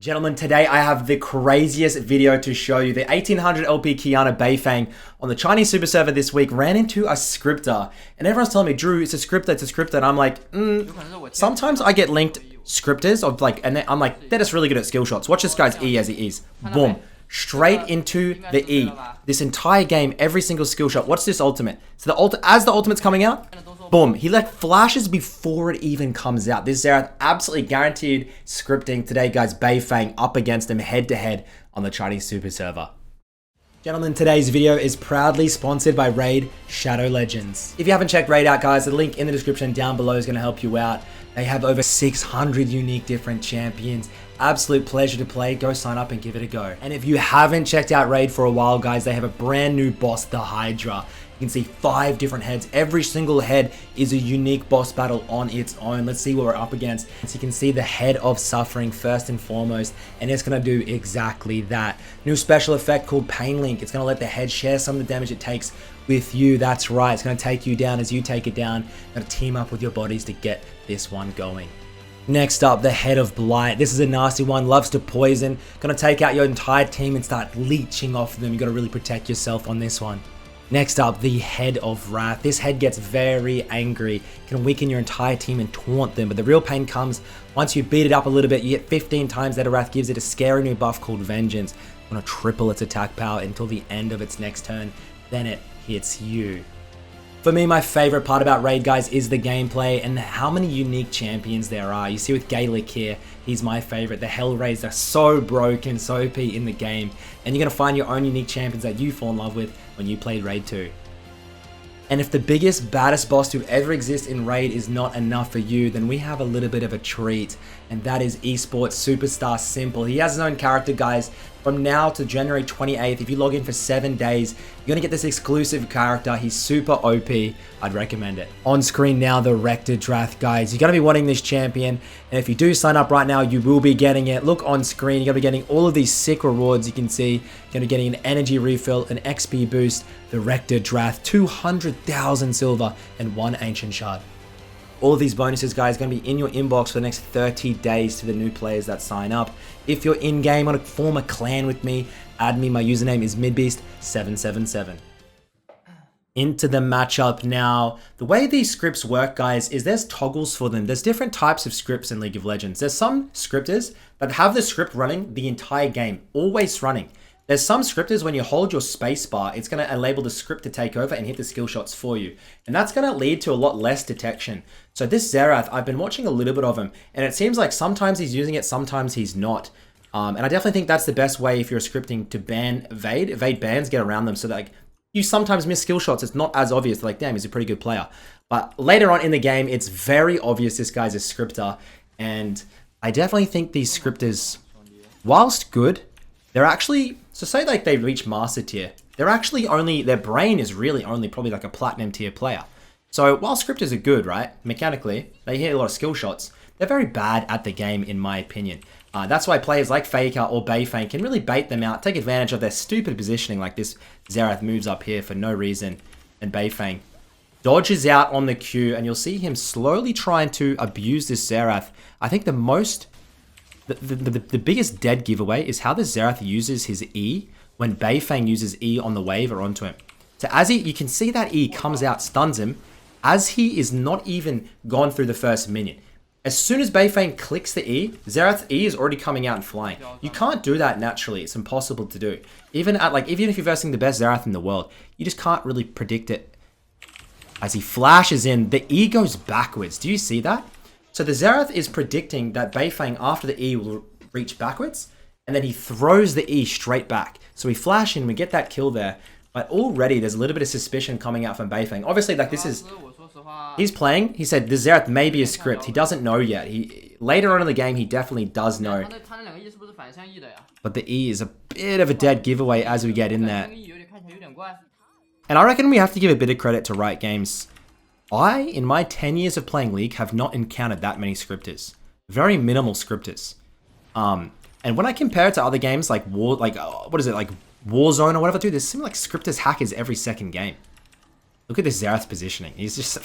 Gentlemen, today I have the craziest video to show you. The 1800LP QIYANA Beifeng on the Chinese super server this week ran into a scripter. And everyone's telling me, Drew, it's a scripter, And I'm like, sometimes I get linked scripters of like, and I'm like, they're just really good at skill shots. Watch this guy's E as he is. Boom. Straight into the E. This entire game, every single skill shot. What's this ultimate? So as the ultimate's coming out, boom, he like flashes before it even comes out. This Xerath absolutely guaranteed scripting today, guys. Beifeng up against him head to head on the Chinese super server. Gentlemen, today's video is proudly sponsored by Raid Shadow Legends. If you haven't checked Raid out, guys, the link in the description down below is going to help you out. They have over 600 unique different champions. Absolute pleasure to play. Go sign up and give it a go. And if you haven't checked out Raid for a while, guys, they have a brand new boss, the Hydra. You can see 5 different heads. Every single head is a unique boss battle on its own. Let's see what we're up against. So you can see the head of suffering first and foremost, and it's going to do exactly that. New special effect called Pain Link. It's going to let the head share some of the damage it takes with you. That's right. It's going to take you down as you take it down. Going to team up with your bodies to get this one going. Next up, the Head of Blight. This is a nasty one, loves to poison. Gonna take out your entire team and start leeching off them. You gotta really protect yourself on this one. Next up, the Head of Wrath. This head gets very angry, can weaken your entire team and taunt them, but the real pain comes once you beat it up a little bit. You get 15 times that. Wrath gives it a scary new buff called Vengeance. Gonna triple its attack power until the end of its next turn, then it hits you. For me, my favorite part about Raid, guys, is the gameplay and how many unique champions there are. You see with Gaelic here, he's my favorite. The Hellraiser are so broken, so OP in the game. And you're going to find your own unique champions that you fall in love with when you played Raid 2. And if the biggest, baddest boss to ever exist in Raid is not enough for you, then we have a little bit of a treat. And that is esports superstar Simple. He has his own character, guys. From now to January 28th, if you log in for 7 days, you're going to get this exclusive character. He's super OP. I'd recommend it. On screen now, the Drath, guys. You're going to be wanting this champion. And if you do sign up right now, you will be getting it. Look on screen. You're going to be getting all of these sick rewards. You can see you're going to be getting an energy refill, an XP boost, the Drath, 200,000 silver, and 1 ancient shard. All of these bonuses, guys, are going to be in your inbox for the next 30 days to the new players that sign up. If you're in-game, want to form a clan with me, add me. My username is Midbeast777. Into the matchup now. The way these scripts work, guys, is there's toggles for them. There's different types of scripts in League of Legends. There's some scripters that have the script running the entire game, always running. There's some scripters, when you hold your spacebar, it's going to enable the script to take over and hit the skill shots for you. And that's going to lead to a lot less detection. So this Xerath, I've been watching a little bit of him, and it seems like sometimes he's using it, sometimes he's not. And I definitely think that's the best way if you're scripting to ban evade. Evade bans, get around them so that like, you sometimes miss skill shots. It's not as obvious. Like, damn, he's a pretty good player. But later on in the game, it's very obvious this guy's a scripter. And I definitely think these scripters, whilst good, they're actually, so say like they reach master tier, they're actually only, their brain is really only probably like a platinum tier player. So while scripters are good, right, mechanically, they hit a lot of skill shots, they're very bad at the game in my opinion. That's why players like Faker or Beifeng can really bait them out, take advantage of their stupid positioning like this Xerath moves up here for no reason, and Beifeng dodges out on the Q, and you'll see him slowly trying to abuse this Xerath. I think the biggest dead giveaway is how the Xerath uses his E when Beifeng uses E on the wave or onto him. So as you can see that E comes out, stuns him, as he is not even gone through the first minion. As soon as Beifeng clicks the E, Xerath's E is already coming out and flying. You can't do that naturally. It's impossible to do. Even if you're versing the best Xerath in the world, you just can't really predict it. As he flashes in, the E goes backwards. Do you see that? So the Xerath is predicting that Beifeng after the E will reach backwards, and then he throws the E straight back. So we flash in, we get that kill there, but already there's a little bit of suspicion coming out from Beifeng. Obviously, like this is, he's playing, he said the Xerath may be a script. He doesn't know yet. Later on in the game, he definitely does know. But the E is a bit of a dead giveaway as we get in there. And I reckon we have to give a bit of credit to Riot Games. In my 10 years of playing League, have not encountered that many scripters. Very minimal scripters. And when I compare it to other games like Warzone or whatever, dude, there's some like scripters hackers every second game. Look at this Xerath positioning. He's just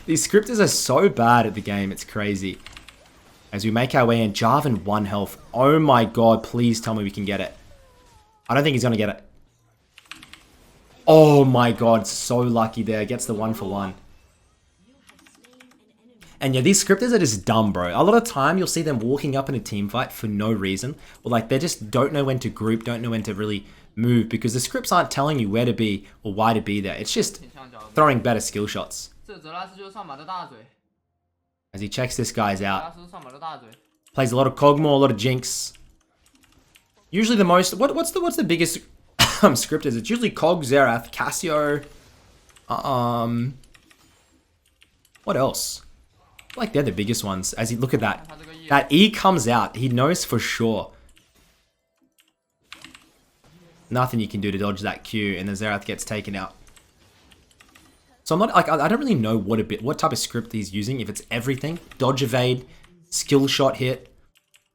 these scripters are so bad at the game, it's crazy. As we make our way in, Jarvan 1 health. Oh my god, please tell me we can get it. I don't think he's going to get it. Oh my god, so lucky there. Gets the 1-for-1. And yeah, these scripters are just dumb, bro. A lot of time, you'll see them walking up in a team fight for no reason. Or like, they just don't know when to group, don't know when to really move. Because the scripts aren't telling you where to be or why to be there. It's just throwing better skill shots. As he checks this guy's out. Plays a lot of Kog'Maw, a lot of Jinx. Usually the most... What's the biggest scripters? It's usually Kog, Xerath, Cassio. What else? I feel like they're the biggest ones. As you look at that. That E comes out. He knows for sure. Nothing you can do to dodge that Q. And the Xerath gets taken out. So I'm not like I don't really know what type of script he's using. If it's everything, dodge evade, skill shot hit.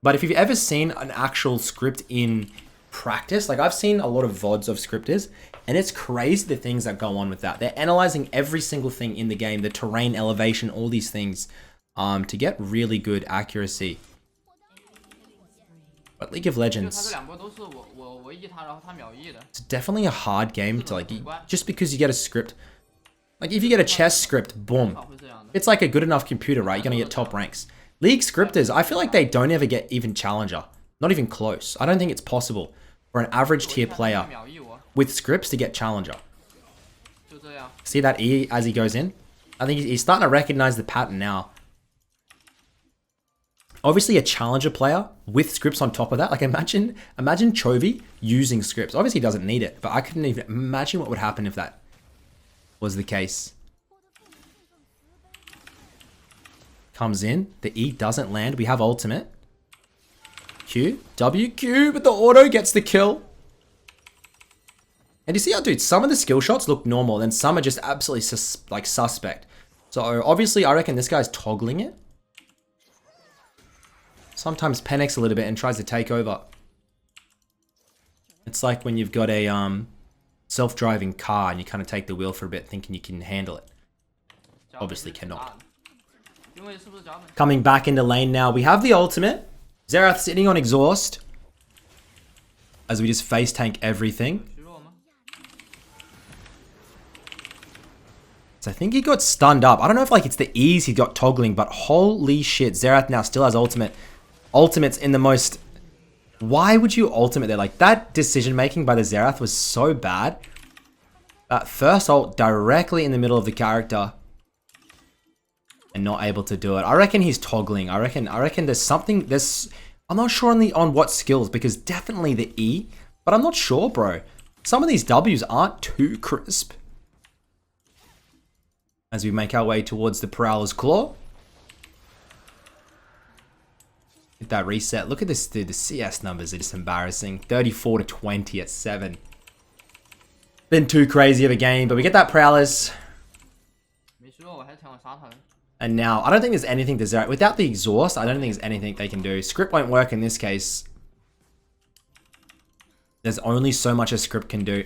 But if you've ever seen an actual script in practice, like I've seen a lot of VODs of scripters, and it's crazy the things that go on with that. They're analyzing every single thing in the game, the terrain, elevation, all these things, to get really good accuracy. But League of Legends, it's definitely a hard game to like, just because you get a script. Like, if you get a chess script, boom. It's like a good enough computer, right? You're going to get top ranks. League scripters, I feel like they don't ever get even challenger. Not even close. I don't think it's possible for an average tier player with scripts to get challenger. See that E as he goes in? I think he's starting to recognize the pattern now. Obviously, a challenger player with scripts on top of that. Like, imagine Chovy using scripts. Obviously, he doesn't need it, but I couldn't even imagine what would happen if that was the case. Comes in. The E doesn't land. We have ultimate. Q. W. Q. But the auto gets the kill. And you see how, dude, some of the skill shots look normal. And some are just absolutely suspect. So, obviously, I reckon this guy's toggling it. Sometimes panics a little bit and tries to take over. It's like when you've got a self-driving car and you kind of take the wheel for a bit thinking you can handle it. Obviously cannot. Coming back into lane now. We have the ultimate. Xerath sitting on exhaust. As we just face tank everything. So I think he got stunned up. I don't know if like it's the ease he got toggling, but holy shit. Xerath now still has ultimate. Ultimate's in the most... Why would you ultimate there? Like, that decision making by the Xerath was so bad. That first ult directly in the middle of the character. And not able to do it. I reckon he's toggling. I reckon there's something... I'm not sure on what skills, because definitely the E. But I'm not sure, bro. Some of these W's aren't too crisp. As we make our way towards the Prowler's Claw. Hit that reset. Look at this, dude. The CS numbers are just embarrassing. 34 to 20 at 7. Been too crazy of a game, but we get that Prowlers. And now, I don't think there's anything to Xerath. Without the exhaust, I don't think there's anything they can do. Script won't work in this case. There's only so much a script can do.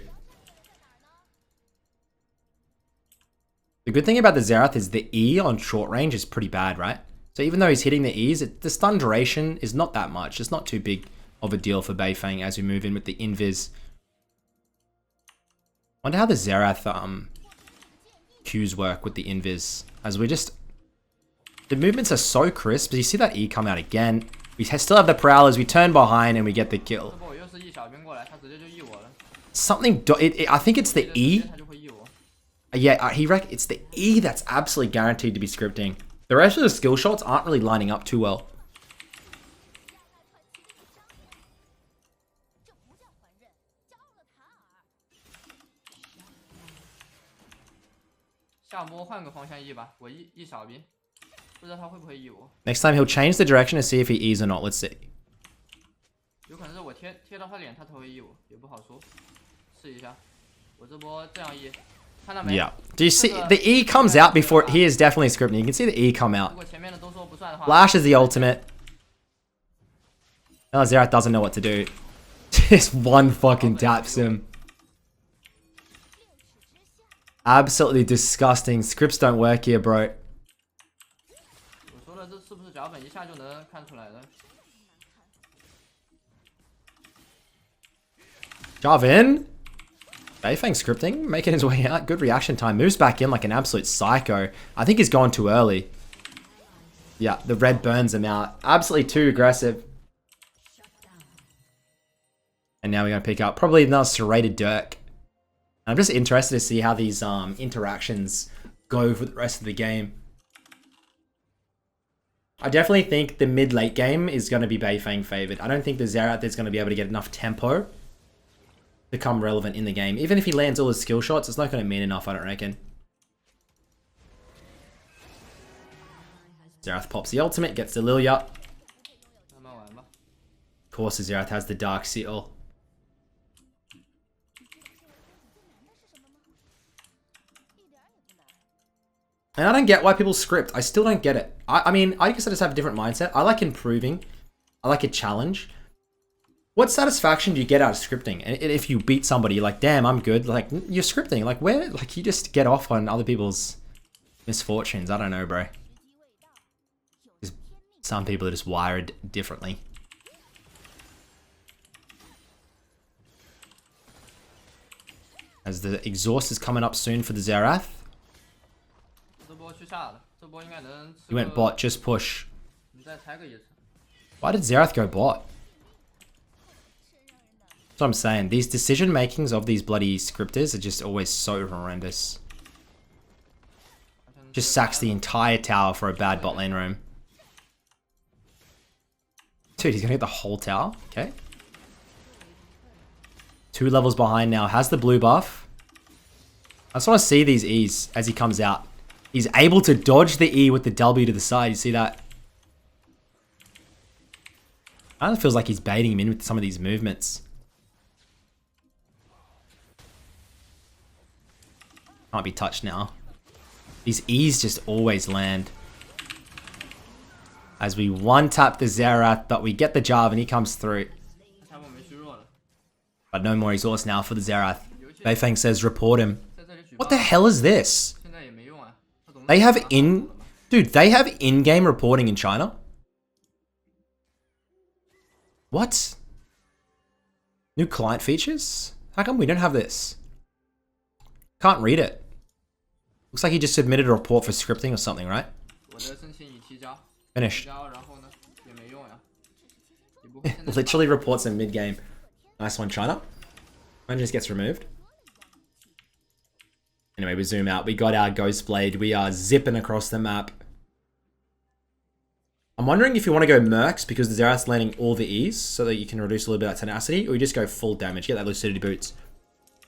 The good thing about the Xerath is the E on short range is pretty bad, right? So even though he's hitting the E's, the stun duration is not that much. It's not too big of a deal for Beifeng as we move in with the invis. Wonder how the Xerath Qs work with the invis. As we just... The movements are so crisp. You see that E come out again. We still have the Prowlers. We turn behind and we get the kill. Something... I think it's the E. Yeah, it's the E that's absolutely guaranteed to be scripting. The rest of the skill shots aren't really lining up too well. Next time he'll change the direction to see if he E's or not. Let's see. Yeah. Do you see? The E comes out before... He is definitely scripting. You can see the E come out. Flash is the ultimate. Now Xerath doesn't know what to do. Just one fucking taps him. Absolutely disgusting. Scripts don't work here, bro. Jarvan. Beifeng scripting, making his way out. Good reaction time. Moves back in like an absolute psycho. I think he's gone too early. Yeah, the red burns him out. Absolutely too aggressive. And now we're going to pick up probably another serrated Dirk. I'm just interested to see how these interactions go for the rest of the game. I definitely think the mid-late game is going to be Beifeng favored. I don't think the Xerath is going to be able to get enough tempo to become relevant in the game. Even if he lands all his skill shots, it's not going to mean enough, I don't reckon. Xerath pops the ultimate, gets the Lilia. Of course, the Xerath has the Dark Seal. And I don't get why people script. I still don't get it. I mean, I guess I just have a different mindset. I like improving. I like a challenge. What satisfaction do you get out of scripting? And if you beat somebody, you're like, damn, I'm good. Like, you're scripting. Like, where? Like, you just get off on other people's misfortunes. I don't know, bro. Some people are just wired differently. As the exhaust is coming up soon for the Xerath. He went bot, just push. Why did Xerath go bot? That's what I'm saying. These decision makings of these bloody scripters are just always so horrendous. Just sacks the entire tower for a bad bot lane roam. Dude, he's gonna get the whole tower. Okay. 2 levels behind now. Has the blue buff. I just want to see these E's as he comes out. He's able to dodge the E with the W to the side. You see that? I don't know, it feels like he's baiting him in with some of these movements. Can't be touched now. These E's just always land. As we one-tap the Xerath, but we get the Jarvan and he comes through. But no more exhaust now for the Xerath. Beifeng says report him. What the hell is this? They have they have in-game reporting in China? What? New client features? How come we don't have this? Can't read it. Looks like he just submitted a report for scripting or something, right? Finished. Literally reports in mid-game. Nice one, China. And just gets removed. Anyway, we zoom out. We got our Ghost Blade. We are zipping across the map. I'm wondering if you want to go Mercs because the Xerath's landing all the E's so that you can reduce a little bit of tenacity, or you just go full damage. Get that Lucidity Boots.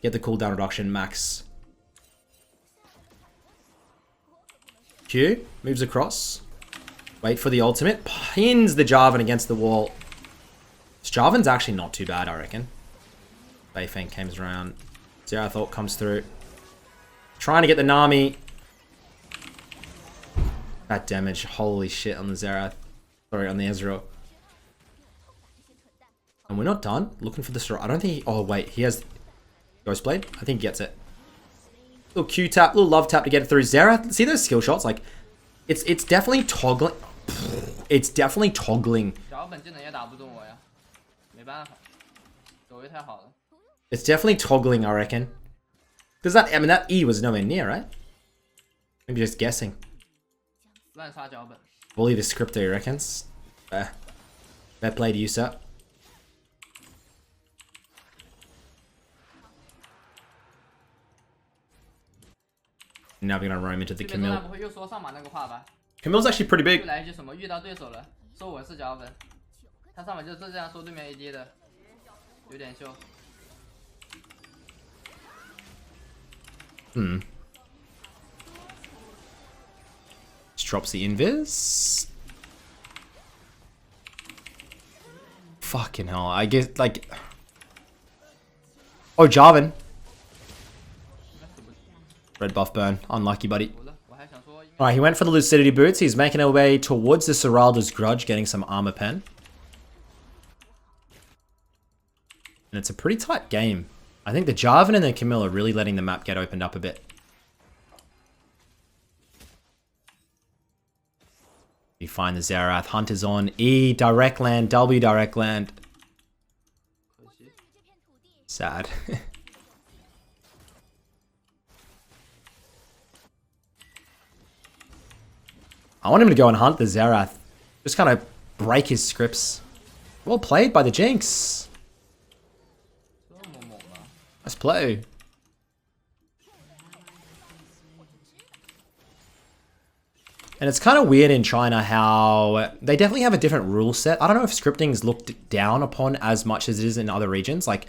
Get the cooldown reduction max. Q moves across. Wait for the ultimate. Pins the Jarvan against the wall. This Jarvan's actually not too bad, I reckon. Beifeng comes around. Xerath ult comes through. Trying to get the Nami. That damage. Holy shit on the Xerath. Sorry, on the Ezreal. And we're not done. Looking for the Soror. I don't think he... Oh, wait. He has Ghost Blade. I think he gets it. Little Q tap. Little love tap to get it through. Xerath. See those skill shots? Like, it's definitely toggling. It's definitely toggling. It's definitely toggling, I reckon. Because that, I mean, that E was nowhere near, right? Maybe just guessing. Bully the scripter, he reckons. Fair play to you, sir. Now we're gonna roam into the Camille. Camille's actually pretty big. Just drops the invis. Fucking hell. I guess, like... Oh, Jarvan. Red buff burn. Unlucky, buddy. Alright, he went for the Lucidity Boots. He's making our way towards the Seralda's Grudge, getting some armor pen. And it's a pretty tight game. I think the Jarvan and the Camille are really letting the map get opened up a bit. You find the Xerath. Hunt is on. E, direct land. W, direct land. Sad. I want him to go and hunt the Xerath. Just kind of break his scripts. Well played by the Jinx. Nice play. And it's kind of weird in China how they definitely have a different rule set. I don't know if scripting is looked down upon as much as it is in other regions. Like,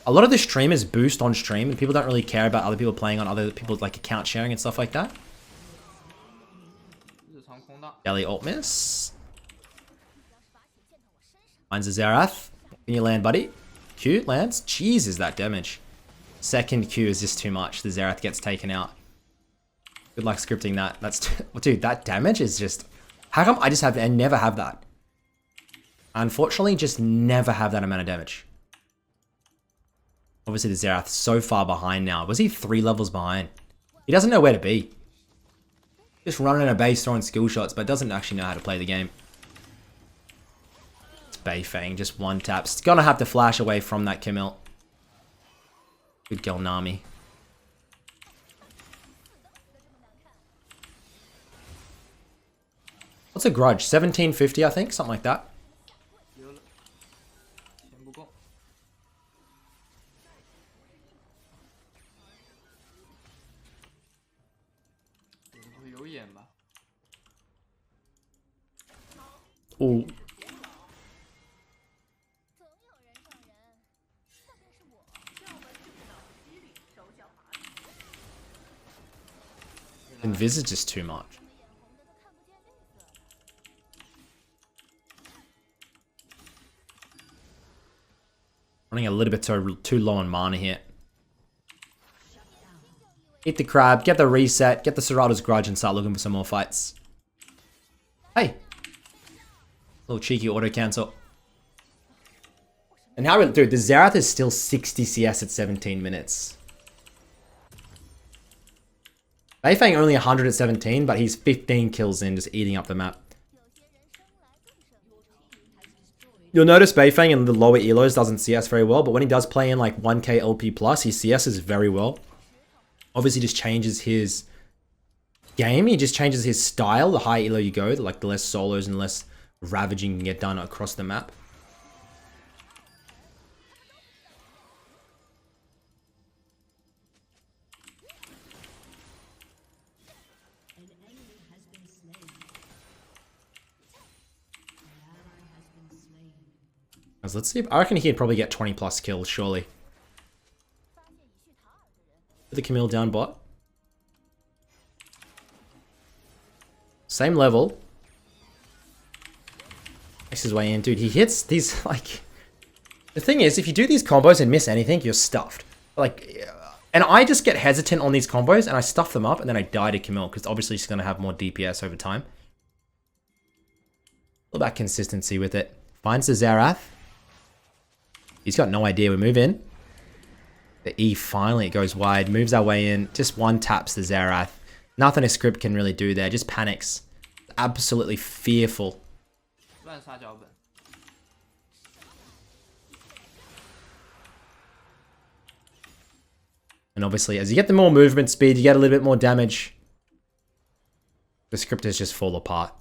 a lot of the streamers boost on stream and people don't really care about other people playing on other people's like account sharing and stuff like that. Belly ult miss. Finds a Xerath. Can you land, buddy? Q lands. Jeez, is that damage. Second Q is just too much. The Xerath gets taken out. Good luck scripting that. That's dude, that damage is just... How come I never have that? Unfortunately, just never have that amount of damage. Obviously, the Xerath's so far behind now. Was he 3 levels behind? He doesn't know where to be. Just running a base, throwing skill shots, but doesn't actually know how to play the game. It's Beifeng, just one taps. Gonna have to flash away from that Camille. Good girl, Nami. What's a grudge? 1750, I think? Something like that. Ooh. Invis is too much. Running a little bit too low on mana here. Hit the crab, get the reset, get the Serrato's grudge and start looking for some more fights. Hey! Little cheeky auto cancel. And how, dude, the Xerath is still 60 CS at 17 minutes. Beifeng only 100 at 17, but he's 15 kills in, just eating up the map. You'll notice Beifeng in the lower elos doesn't CS very well, but when he does play in like 1k LP plus, he CS's very well. Obviously just changes his game, he just changes his style. The higher elo you go, like the less solos and less ravaging you can get done across the map. Let's see. I reckon he'd probably get 20 plus kills, surely. Put the Camille down bot. Same level. Makes his way in. Dude, he hits these, like... The thing is, if you do these combos and miss anything, you're stuffed. Like... And I just get hesitant on these combos, and I stuff them up, and then I die to Camille, because obviously she's going to have more DPS over time. All about consistency with it. Finds the Xerath. He's got no idea we move in. The E finally goes wide, moves our way in, just one taps the Xerath. Nothing a script can really do there, just panics. Absolutely fearful. And obviously, as you get the more movement speed, you get a little bit more damage. The scripters just fall apart.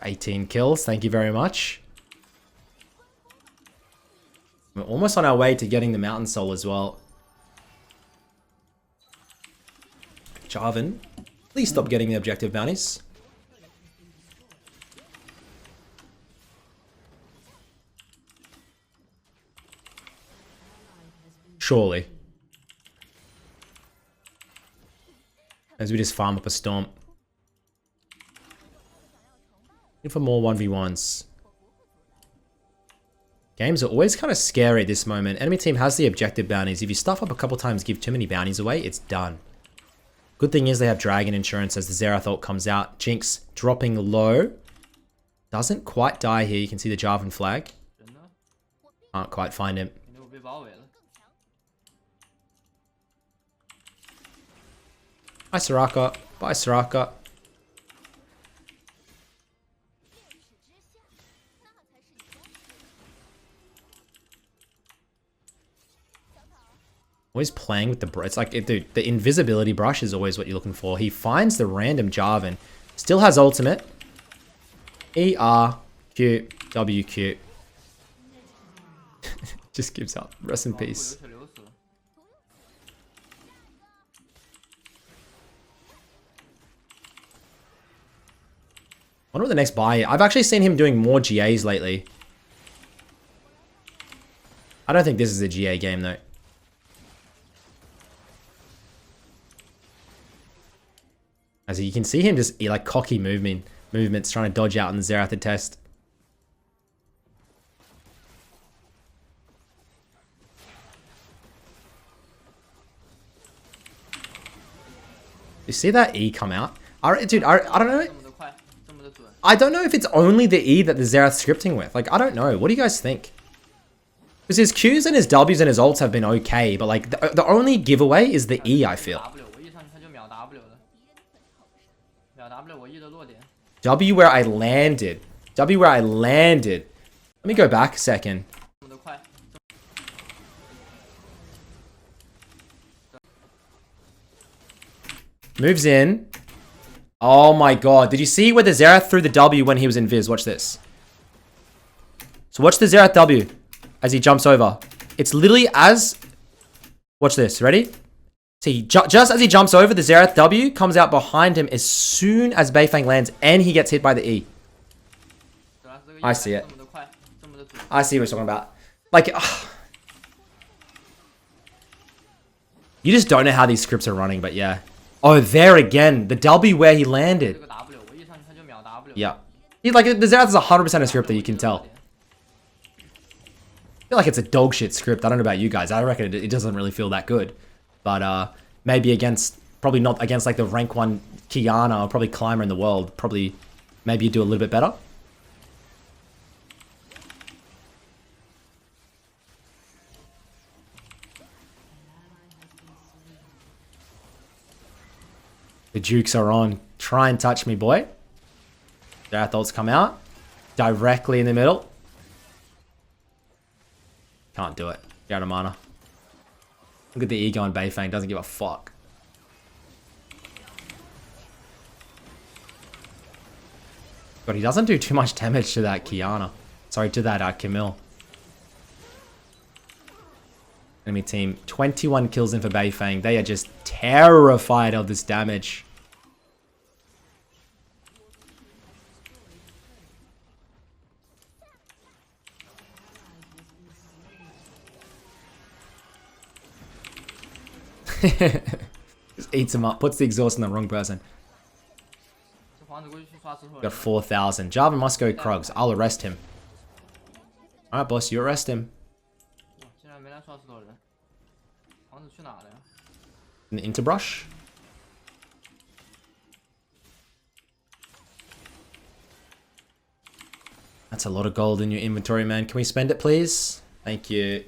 18 kills, thank you very much. We're almost on our way to getting the Mountain Soul as well. Jarvan, please stop getting the objective bounties. Surely. As we just farm up a Storm. For more 1v1s. Games are always kind of scary at this moment. Enemy team has the objective bounties. If you stuff up a couple times, give too many bounties away, it's done. Good thing is they have Dragon Insurance as the Xerath ult comes out. Jinx dropping low. Doesn't quite die here. You can see the Jarvan flag. Can't quite find him. Bye, Soraka. Bye, Soraka. Always playing with the... It's like, dude, the invisibility brush is always what you're looking for. He finds the random Jarvan. Still has ultimate. E, R, Q, W, Q. Just gives up. Rest in peace. Wonder what the next buy is. I've actually seen him doing more GAs lately. I don't think this is a GA game though. As you can see him just like cocky movements trying to dodge out in the Xerath test. You see that E come out? Dude, I don't know. I don't know if it's only the E that the Xerath's scripting with. Like, I don't know. What do you guys think? Because his Qs and his Ws and his ults have been okay, but like the only giveaway is the E, I feel. W where I landed. W where I landed. Let me go back a second. Moves in. Oh my god. Did you see where the Xerath threw the W when he was in Viz? Watch this. So watch the Xerath W as he jumps over. It's literally as... Watch this. Ready? See, just as he jumps over, the Xerath W comes out behind him as soon as Beifeng lands and he gets hit by the E. I see it. I see what you're talking about. Like... You just don't know how these scripts are running, but yeah. Oh, there again. The W where he landed. Yeah. Like, the Xerath is 100% a script that you can tell. I feel like it's a dog shit script. I don't know about you guys. I reckon it doesn't really feel that good. But maybe against... Probably not against like the rank 1 QIYANA or probably Climber in the world. Probably... Maybe you do a little bit better. The Jukes are on. Try and touch me, boy. Xerath ults come out. Directly in the middle. Can't do it. You're out of mana. Look at the ego on Beifeng. Doesn't give a fuck. But he doesn't do too much damage to that QIYANA. Sorry, to that Camille. Enemy team. 21 kills in for Beifeng. They are just terrified of this damage. Just eats him up. Puts the exhaust in the wrong person. Got 4,000. Jarvan must go Krugs. I'll arrest him. Alright, boss. You arrest him. An interbrush. That's a lot of gold in your inventory, man. Can we spend it, please? Thank you.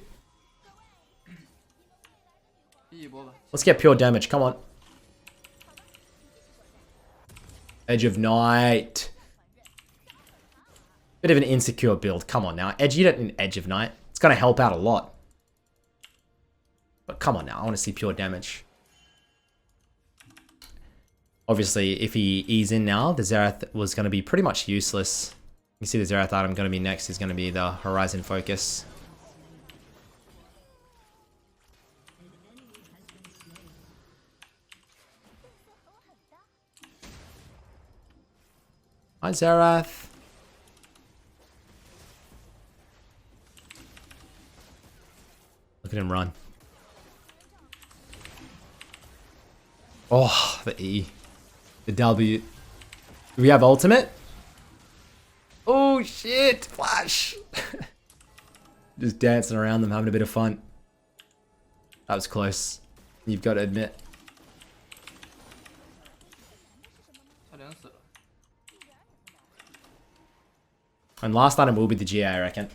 Let's get pure damage. Come on. Edge of Night. Bit of an insecure build. Come on now. You don't need Edge of Night. It's going to help out a lot. But come on now. I want to see pure damage. Obviously, if he E's in now, the Xerath was going to be pretty much useless. You see the Xerath item going to be next is going to be the Horizon Focus. Hi, Xerath. Look at him run. Oh, the E. The W. Do we have ultimate? Oh, shit. Flash. Just dancing around them, having a bit of fun. That was close. You've got to admit. And last item will be the GA, I reckon.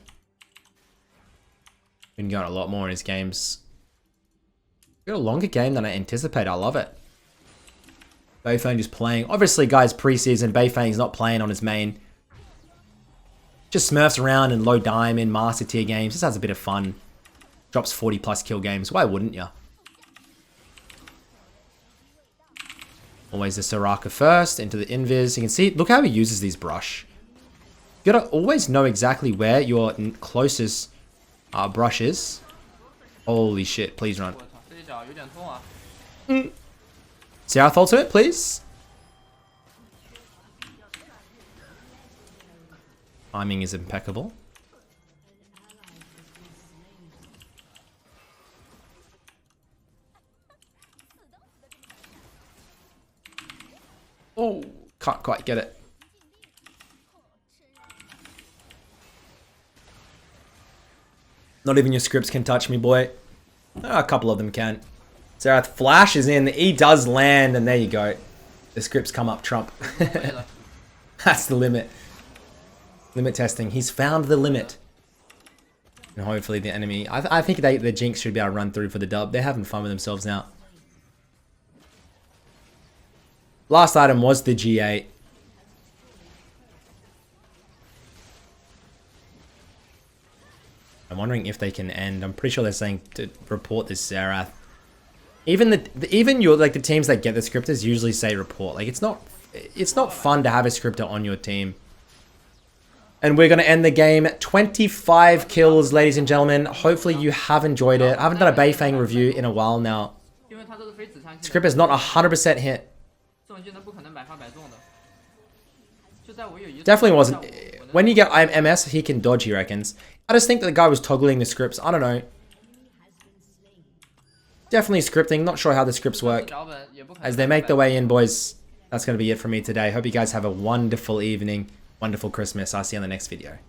Been going a lot more in his games. Got a longer game than I anticipated. I love it. Beifeng just playing. Obviously, guys, preseason, Beifeng's not playing on his main. Just smurfs around in low diamond, master tier games. Just has a bit of fun. Drops 40 plus kill games. Why wouldn't you? Always the Soraka first, into the invis. You can see, look how he uses these brush. You gotta always know exactly where your closest brush is. Holy shit, please run. Xerath ultimate, please. Timing is impeccable. Oh, can't quite get it. Not even your scripts can touch me, boy. Oh, a couple of them can. Xerath flashes in. The E does land, and there you go. The scripts come up trump. That's the limit. Limit testing. He's found the limit. And hopefully the enemy... I think the Jinx should be able to run through for the dub. They're having fun with themselves now. Last item was the G8. I'm wondering if they can end. I'm pretty sure they're saying to report this Xerath. Even the teams that get the scripters usually say report. Like it's not fun to have a scripter on your team. And we're going to end the game at 25 kills, ladies and gentlemen. Hopefully you have enjoyed it. I haven't done a Beifeng review in a while now. Scripter's not 100% hit. Definitely wasn't. When you get MS, he can dodge, he reckons. I just think that the guy was toggling the scripts. I don't know. Definitely scripting. Not sure how the scripts work. As they make their way in, boys, that's going to be it for me today. Hope you guys have a wonderful evening. Wonderful Christmas. I'll see you on the next video.